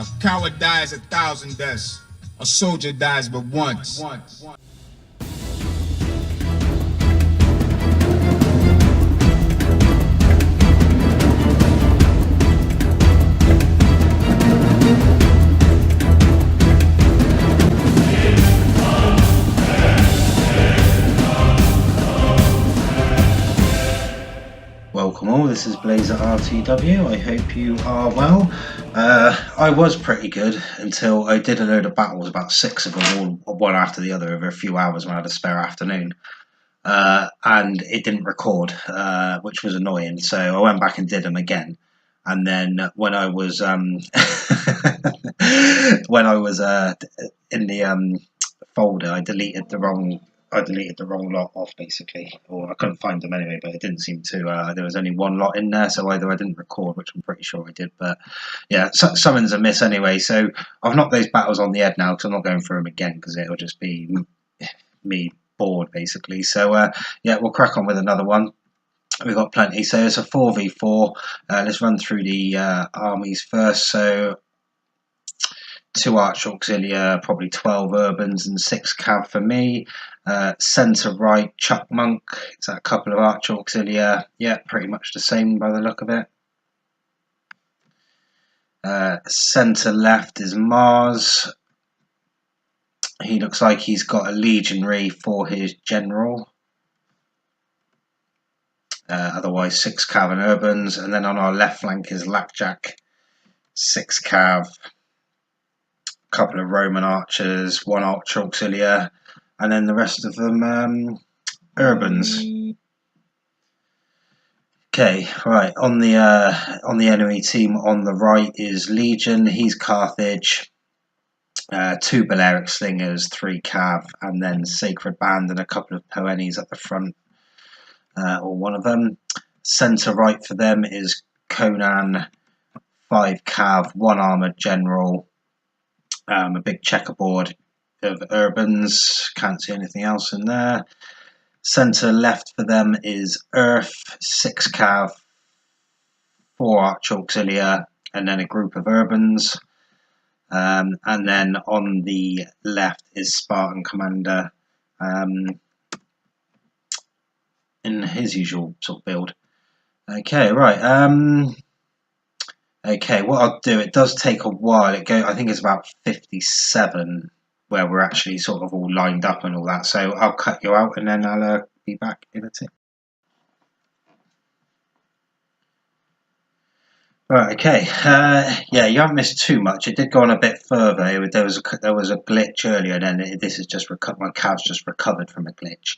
A coward dies 1,000 deaths. A soldier dies but once. Welcome all, this is Blaezer RTW. I hope you are well. I was pretty good until I did a load of battles, about 6 of them, all one after the other over a few hours when I had a spare afternoon. And it didn't record, which was annoying, so I went back and did them again. And then when I was in the folder, I deleted the wrong lot off, basically, or I couldn't find them anyway. But it didn't seem to. There was only one lot in there, so either I didn't record, which I'm pretty sure I did. But yeah, summons a miss anyway. So I've knocked those battles on the head now because I'm not going through them again because it'll just be me bored, basically. So yeah, we'll crack on with another one. We've got plenty. So it's a 4v4. Let's run through the armies first. So 2 Arch Auxilia, probably 12 Urbans and 6 Cav for me. Centre right, Chuck Monk. Is that a couple of Arch Auxilia? Yeah, pretty much the same by the look of it. Centre left is Mars. He looks like he's got a legionary for his general. Otherwise 6 Cav and Urbans. And then on our left flank is Lapjack, 6 Cav. Couple of Roman archers, 1 Arch Auxilia, and then the rest of them Urbans. Okay, right, on the enemy team on the right is Legion. He's Carthage, 2 Balearic Slingers, 3 Cav, and then Sacred Band and a couple of Poennies at the front, or one of them. Centre right for them is Conan, 5 Cav, 1 Armoured General. A big checkerboard of Urbans, can't see anything else in there. Centre left for them is Earth, 6 Cav, 4 Arch Auxilia, and then a group of Urbans. And then on the left is Spartan Commander in his usual sort of build. Okay, right. Okay, what I'll do, it does take a while. I think it's about 57 where we're actually sort of all lined up and all that. So I'll cut you out and then I'll be back in a tick. Right, okay. Yeah, you haven't missed too much. It did go on a bit further. There was a glitch earlier, and then this is just my Cav's just recovered from a glitch.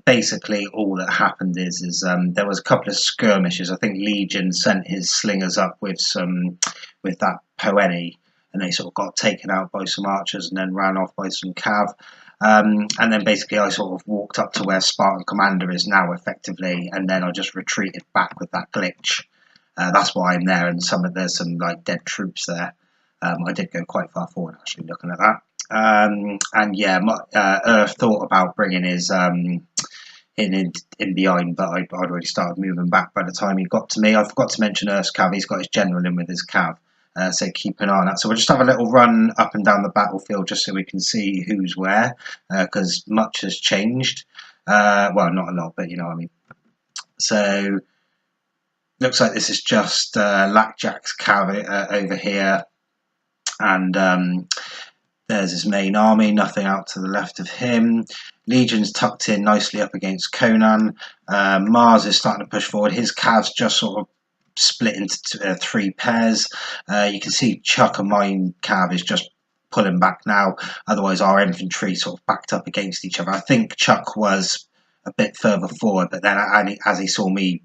Basically, all that happened is there was a couple of skirmishes. I think Legion sent his slingers up with that Poenny, and they sort of got taken out by some archers and then ran off by some Cav. And then basically I sort of walked up to where Spartan Commander is now, effectively, and then I just retreated back with that glitch. That's why I'm there, and there's some like dead troops there. I did go quite far forward, actually, looking at that. And yeah, Earth thought about bringing his in behind, but I'd already started moving back by the time he got to me. I forgot to mention Earth's Cav. He's got his general in with his Cav, so keep an eye on that. So we'll just have a little run up and down the battlefield just so we can see who's where, because much has changed. Well, not a lot, but you know what I mean. So looks like this is just Lapjack's Cav over here, and there's his main army, nothing out to the left of him. Legion's tucked in nicely up against Conan. Mars is starting to push forward. His Cav's just sort of split into 3 pairs. You can see Chuck and mine Cav is just pulling back now. Otherwise, our infantry sort of backed up against each other. I think Chuck was a bit further forward, but then as he saw me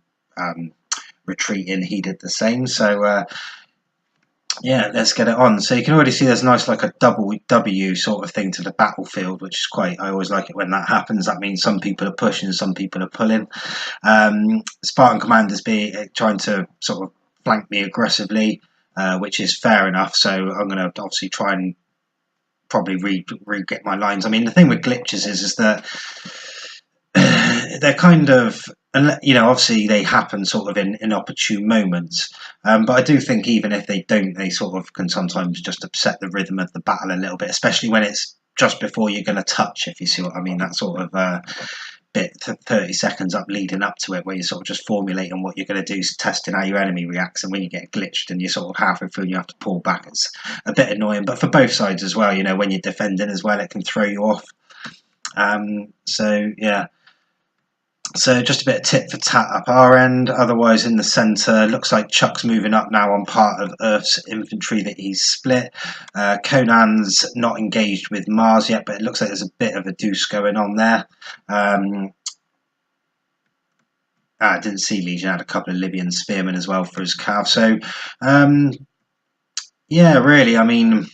retreating, he did the same. So yeah, let's get it on. So you can already see there's nice like a double W sort of thing to the battlefield, which is I always like it when that happens. That means some people are pushing, some people are pulling. Spartan Commander's trying to sort of flank me aggressively, which is fair enough. So I'm going to obviously try and probably re-get my lines. I mean, the thing with glitches is that they're kind of and obviously they happen sort of in inopportune moments. But I do think even if they don't, they sort of can sometimes just upset the rhythm of the battle a little bit, especially when it's just before you're going to touch, if you see what I mean. That sort of bit 30 seconds up leading up to it, where you're sort of just formulating what you're going to do, testing how your enemy reacts, and when you get glitched and you're sort of halfway through and you have to pull back, it's a bit annoying. But for both sides as well, when you're defending as well, it can throw you off. So yeah. So just a bit of tit for tat up our end. Otherwise, in the centre, looks like Chuck's moving up now on part of Earth's infantry that he's split. Conan's not engaged with Mars yet, but it looks like there's a bit of a deuce going on there. I didn't see Legion had a couple of Libyan spearmen as well for his cav. So, yeah, really, I mean,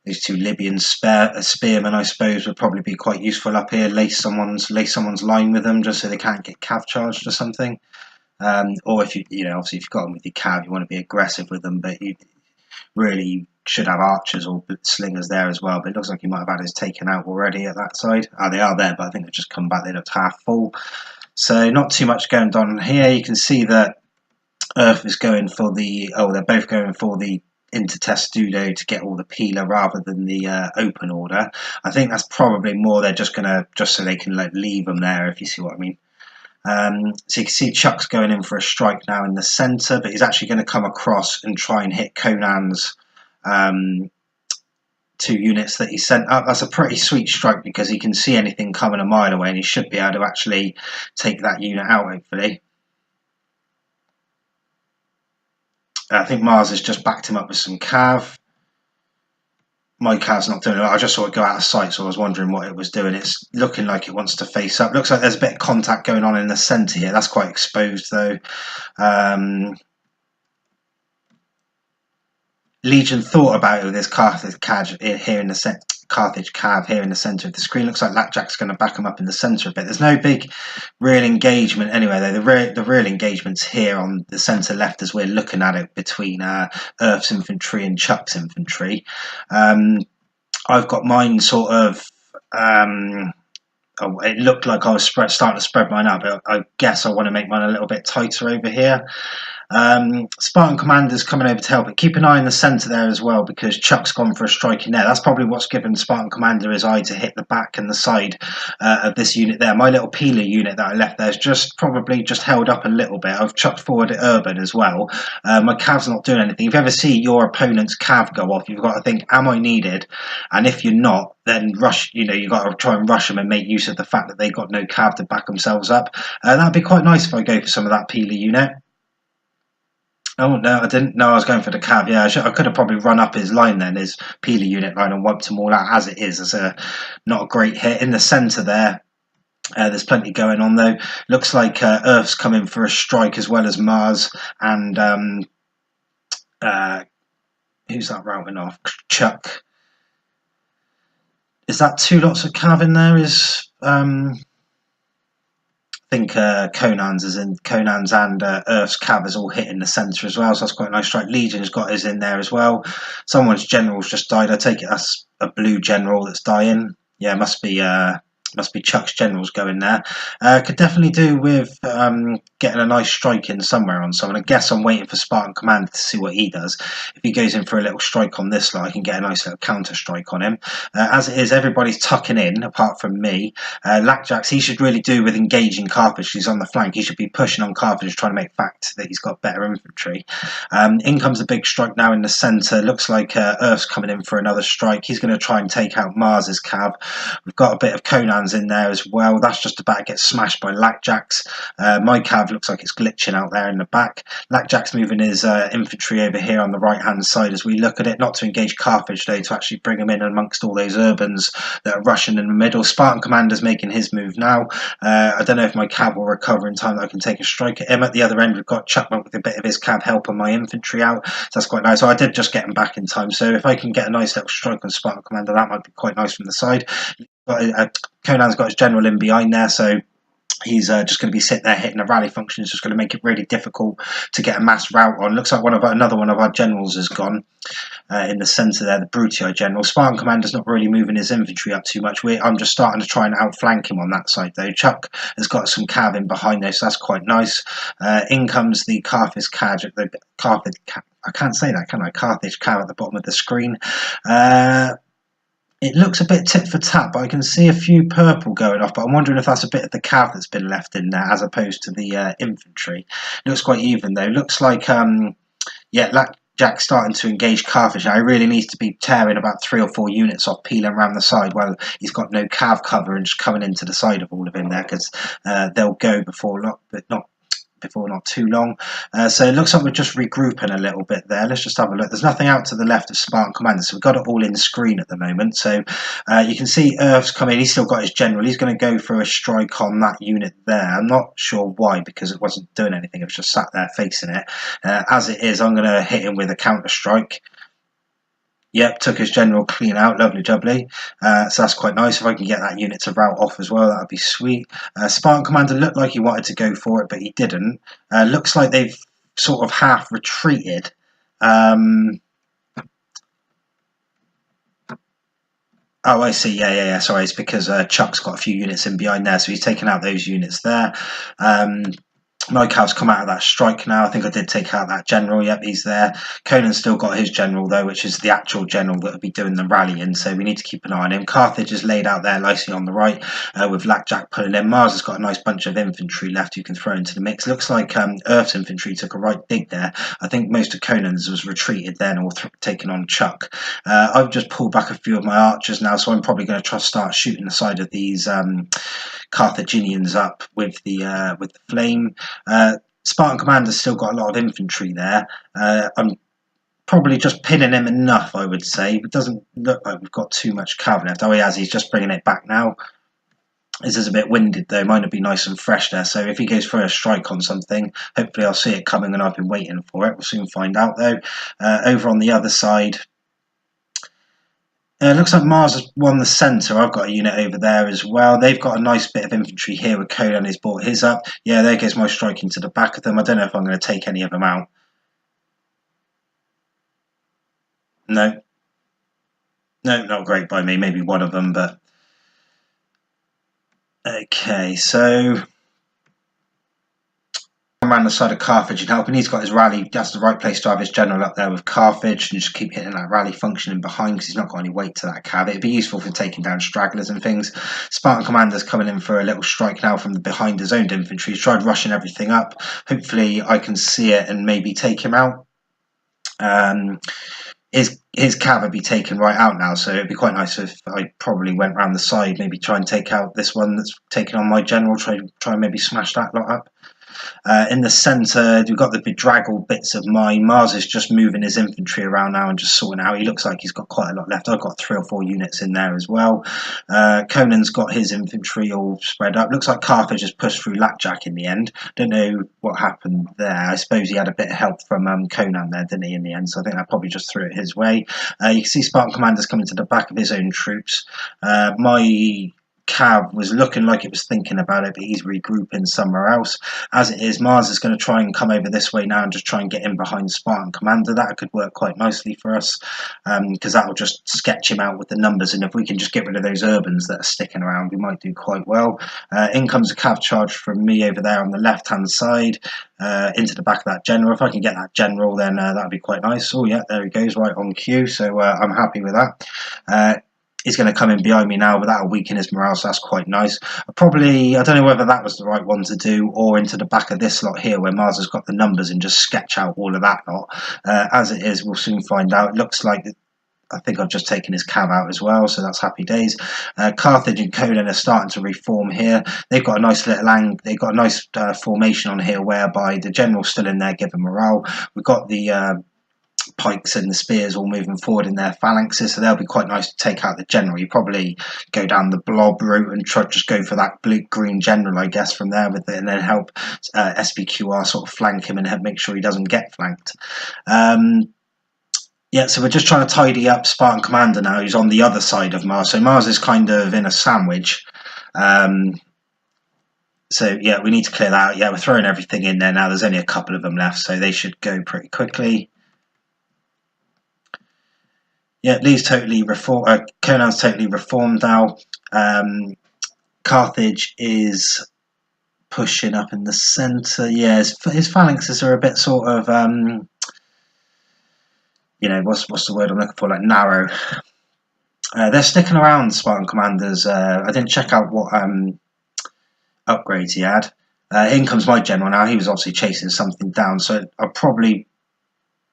these two Libyan spearmen, I suppose, would probably be quite useful up here. Lace someone's line with them just so they can't get cav charged or something. Or if obviously if you've got them with your cav, you want to be aggressive with them, but you really should have archers or slingers there as well. But it looks like he might have had his taken out already at that side. They are there, but I think they've just come back. They looked half full. So not too much going on here. You can see that Earth is going for they're both going for the intertestudo to get all the peeler rather than the open order. I think that's probably more they're just so they can leave them there, if you see what I mean. So you can see Chuck's going in for a strike now in the centre, but he's actually going to come across and try and hit Conan's 2 units that he sent up. That's a pretty sweet strike because he can see anything coming a mile away and he should be able to actually take that unit out, hopefully. I think Mars has just backed him up with some cav. My cav's not doing it. I just saw it go out of sight, so I was wondering what it was doing. It's looking like it wants to face up. Looks like there's a bit of contact going on in the centre here. That's quite exposed, though. Legion thought about it with this Carthage cav here in the centre of the screen. Looks like Lackjack's going to back him up in the centre a bit. There's no big real engagement anyway, though. The real engagement's here on the centre left as we're looking at it between Earth's infantry and Chuck's infantry. I've got mine sort of. It looked like I was starting to spread mine out, but I guess I want to make mine a little bit tighter over here. Spartan Commander's coming over to help, but keep an eye on the centre there as well because Chuck's gone for a strike in there. That's probably what's given Spartan Commander his eye to hit the back and the side of this unit there. My little peeler unit that I left there is probably just held up a little bit. I've chucked forward at Urban as well. My cav's not doing anything. If you ever see your opponent's cav go off, you've got to think, am I needed? And if you're not, then rush. You've got to try and rush them and make use of the fact that they've got no cav to back themselves up. That'd be quite nice if I go for some of that peeler unit. Oh, no, I didn't know I was going for the cav. Yeah, I could have probably run up his line then, his peeler unit line, and wiped them all out as it is. It's not a great hit. In the centre there, there's plenty going on though. Looks like Earth's coming for a strike as well as Mars. And who's that routing off? Chuck. Is that 2 lots of cav in there? I think Conan's and Earth's cav is all hitting the centre as well, so that's quite a nice strike. Legion's got his in there as well. Someone's general's just died. I take it that's a blue general that's dying. Yeah, must be Chuck's generals going there. Could definitely do with getting a nice strike in somewhere on someone. I guess I'm waiting for Spartan Commander to see what he does. If he goes in for a little strike on this lot, I can get a nice little counter strike on him. As it is, everybody's tucking in apart from me. Lackjack's, he should really do with engaging Carthage. He's on the flank. He should be pushing on Carthage, trying to make fact that he's got better infantry. In comes a big strike now in the centre. Looks like Earth's coming in for another strike. He's going to try and take out Mars's cav. We've got a bit of Conan in there as well. That's just about to get smashed by Lackjack's. My cav looks like it's glitching out there in the back. Lackjack's moving his infantry over here on the right hand side as we look at it, not to engage Carthage though, to actually bring him in amongst all those urbans that are rushing in the middle. Spartan Commander's making his move now. I don't know if my cav will recover in time that I can take a strike at him. At the other end we've got Chuckman with a bit of his cav helping my infantry out, so that's quite nice. So I did just get him back in time, so if I can get a nice little strike on Spartan Commander, that might be quite nice from the side. Conan's got his general in behind there, so He's just going to be sitting there hitting a rally function. It's just going to make it really difficult to get a mass route on. Looks like another one of our generals has gone in the centre there, the Brutii general. Spartan Commander's not really moving his infantry up too much. I'm just starting to try and outflank him on that side though. Chuck has got some cav in behind there, so that's quite nice. In comes the Carthage cav. I can't say that, can I? Carthage cav at the bottom of the screen. It looks a bit tit for tat, but I can see a few purple going off. But I'm wondering if that's a bit of the cav that's been left in there, as opposed to the infantry. It looks quite even though. Looks like Jack's starting to engage Carthage now. He really needs to be tearing about 3 or 4 units off, peeling around the side while he's got no cav cover and just coming into the side of all of him there, because they'll go before not too long. So it looks like we're just regrouping a little bit there. Let's just have a look. There's nothing out to the left of Spartan Commander, so we've got it all in screen at the moment. So you can see Earth's come in. He's still got his general. He's going to go for a strike on that unit there. I'm not sure why, because it wasn't doing anything. It was just sat there facing it. As it is, I'm going to hit him with a counter strike. Yep, took his general clean out. Lovely jubbly. So that's quite nice. If I can get that unit to route off as well, that would be sweet. Spartan Commander looked like he wanted to go for it, but he didn't. Looks like they've sort of half retreated. Oh, I see. Yeah. Sorry, it's because Chuck's got a few units in behind there, so he's taken out those units there. My cav's come out of that strike now. I think I did take out that general. Yep, he's there. Conan's still got his general though, which is the actual general that will be doing the rallying, so we need to keep an eye on him. Carthage is laid out there nicely on the right with Blackjack pulling in. Mars has got a nice bunch of infantry left you can throw into the mix. Looks like Earth's infantry took a right dig there. I think most of Conan's was retreated then or taken on Chuck. I've just pulled back a few of my archers now, so I'm probably going to try to start shooting the side of these Carthaginians up with the flame. Spartan Commander's still got a lot of infantry there. I'm probably just pinning him enough, I would say. It doesn't look like we've got too much cav left. Oh, he has. He's just bringing it back now. This is a bit winded though. Mine would be nice and fresh there. So if he goes for a strike on something, hopefully I'll see it coming and I've been waiting for it. We'll soon find out though. Over on the other side, looks like Mars has won the centre. I've got a unit over there as well. They've got a nice bit of infantry here with Conan has brought his up. Yeah, there goes my strike into the back of them. I don't know if I'm going to take any of them out. No, not great by me. Maybe one of them, but okay. So around the side of Carthage and helping. He's got his rally. That's the right place to have his general up there with Carthage and just keep hitting that rally function in behind because he's not got any weight to that cav. It'd be useful for taking down stragglers and things. Spartan Commander's coming in for a little strike now from behind his own infantry. He's tried rushing everything up. Hopefully I can see it and maybe take him out. His cav would be taken right out now, so it'd be quite nice if I probably went round the side, maybe try and take out this one that's taking on my general, try and maybe smash that lot up. In the centre, we've got the bedraggled bits of mine. Mars is just moving his infantry around now and just sorting out. He looks like he's got quite a lot left. I've got 3 or 4 units in there as well. Conan's got his infantry all spread up. Looks like Carthage has pushed through Lapjack in the end. Don't know what happened there. I suppose he had a bit of help from Conan there, didn't he, in the end? So I think I probably just threw it his way. You can see Spartan Commander's coming to the back of his own troops. My cav was looking like it was thinking about it, but he's regrouping somewhere else. As it is, Mars is going to try and come over this way now and just try and get in behind Spartan Commander. That could work quite nicely for us because that'll just sketch him out with the numbers, and if we can just get rid of those urbans that are sticking around, we might do quite well. In comes a cav charge from me over there on the left hand side into the back of that general. If I can get that general, then that'd be quite nice. Oh yeah, there he goes, right on cue, so I'm happy with that. He's going to come in behind me now, but that'll weaken his morale, so that's quite nice. I don't know whether that was the right one to do, or into the back of this lot here, where Mars has got the numbers and just sketch out all of that lot. As it is, we'll soon find out. It looks like I think I've just taken his cav out as well, so that's happy days. Carthage and Conan are starting to reform here. They've got a nice little they've got a nice formation on here, whereby the general's still in there giving morale. We've got the pikes and the spears all moving forward in their phalanxes, so they'll be quite nice to take out the general. You probably go down the blob route and try just go for that blue-green general, I guess, from there with it, and then help SPQR sort of flank him and help make sure he doesn't get flanked. Yeah, so we're just trying to tidy up Spartan Commander now, who's on the other side of Mars. So Mars is kind of in a sandwich. So yeah, we need to clear that out. Yeah, we're throwing everything in there now. There's only a couple of them left, so they should go pretty quickly. Yeah, Lee's totally reformed. Conan's totally reformed now. Carthage is pushing up in the centre. Yeah, his phalanxes are a bit sort of, you know, what's the word I'm looking for? Like narrow. They're sticking around, the Spartan commanders. I didn't check out what upgrades he had. In comes my general now. He was obviously chasing something down, so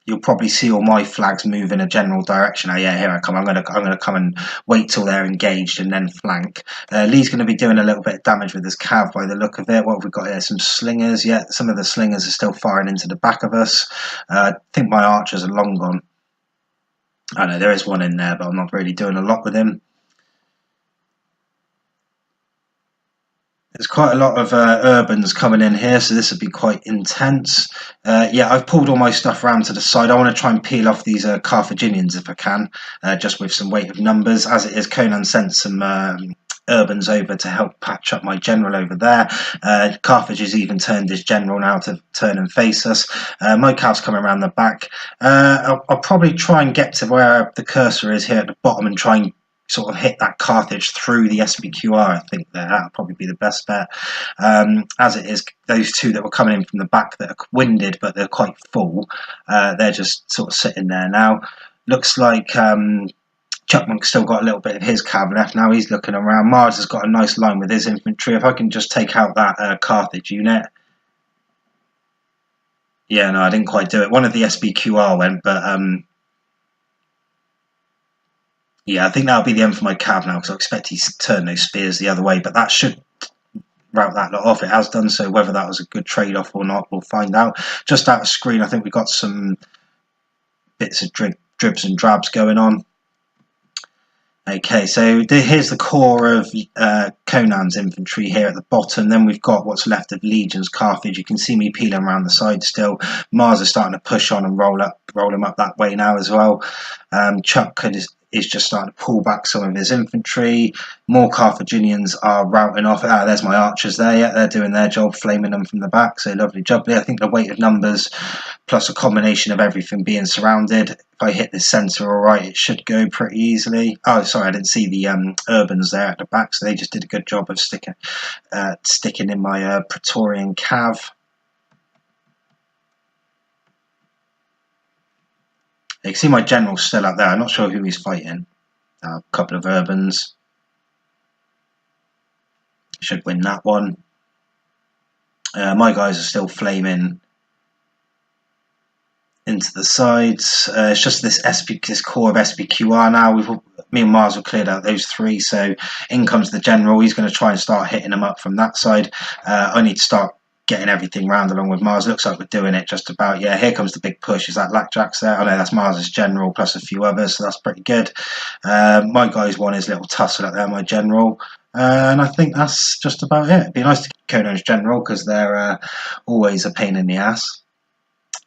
you'll probably see all my flags move in a general direction. Oh yeah, here I come. I'm gonna come and wait till they're engaged and then flank. Lee's going to be doing a little bit of damage with his cav by the look of it. What have we got here? Some slingers. Yeah, some of the slingers are still firing into the back of us. I think my archers are long gone. I know there is one in there, but I'm not really doing a lot with him. There's quite a lot of urbans coming in here, so this would be quite intense. Yeah, I've pulled all my stuff around to the side. I want to try and peel off these Carthaginians if I can, just with some weight of numbers. As it is, Conan sent some urbans over to help patch up my general over there. Carthage has even turned his general now to turn and face us. My cav's coming around the back. I'll probably try and get to where the cursor is here at the bottom and try and sort of hit that Carthage through the SBQR. I think that'll probably be the best bet. As it is, those two that were coming in from the back that are winded but they're quite full, they're just sort of sitting there now. Looks like Chuckmonk's still got a little bit of his cav left. Now he's looking around. Mars has got a nice line with his infantry. If I can just take out that Carthage unit. Yeah, no, I didn't quite do it. One of the SBQR went, but yeah, I think that'll be the end for my cav now, because I expect he's to turn those spears the other way, but that should route that lot off. It has done so. Whether that was a good trade-off or not, we'll find out. Just out of screen, I think we've got some bits of dribs and drabs going on. Okay, so here's the core of Conan's infantry here at the bottom. Then we've got what's left of Legion's Carthage. You can see me peeling around the side still. Mars is starting to push on and roll him up that way now as well. Chuck is just starting to pull back some of his infantry. More Carthaginians are routing off. There's my archers there. Yeah, they're doing their job, flaming them from the back. So lovely jubbly. I think the weight of numbers plus a combination of everything being surrounded. If I hit this centre all right, it should go pretty easily. Oh, sorry, I didn't see the urbans there at the back, so they just did a good job of sticking in my Praetorian cav. You can see my general's still up there. I'm not sure who he's fighting. A couple of urbans. Should win that one. My guys are still flaming into the sides. It's just this core of SBQR now. Me and Mars have cleared out those three, so in comes the general. He's going to try and start hitting them up from that side. I need to start getting everything round along with Mars. Looks like we're doing it just about. Yeah, here comes the big push. Is that Lackjack's there? Oh no, that's Mars's general plus a few others, so that's pretty good. My guy's won his little tussle up there, my general. And I think that's just about it. It'd be nice to get Conan's general because they're always a pain in the ass.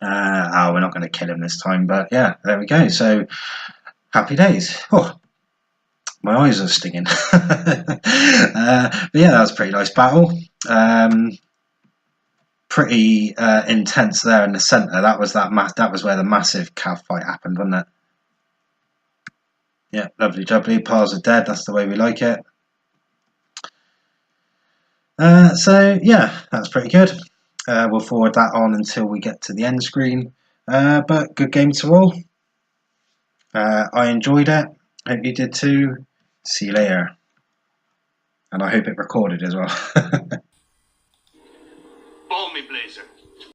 We're not going to kill him this time, but yeah, there we go. So happy days. Oh, my eyes are stinging. But yeah, that was a pretty nice battle. Pretty intense there in the centre. That was where the massive cav fight happened, wasn't it? Yeah, lovely jubbly. Piles are dead. That's the way we like it. So yeah, that's pretty good. We'll forward that on until we get to the end screen. But good game to all. I enjoyed it. Hope you did too. See you later. And I hope it recorded as well. Follow me, Blaezer.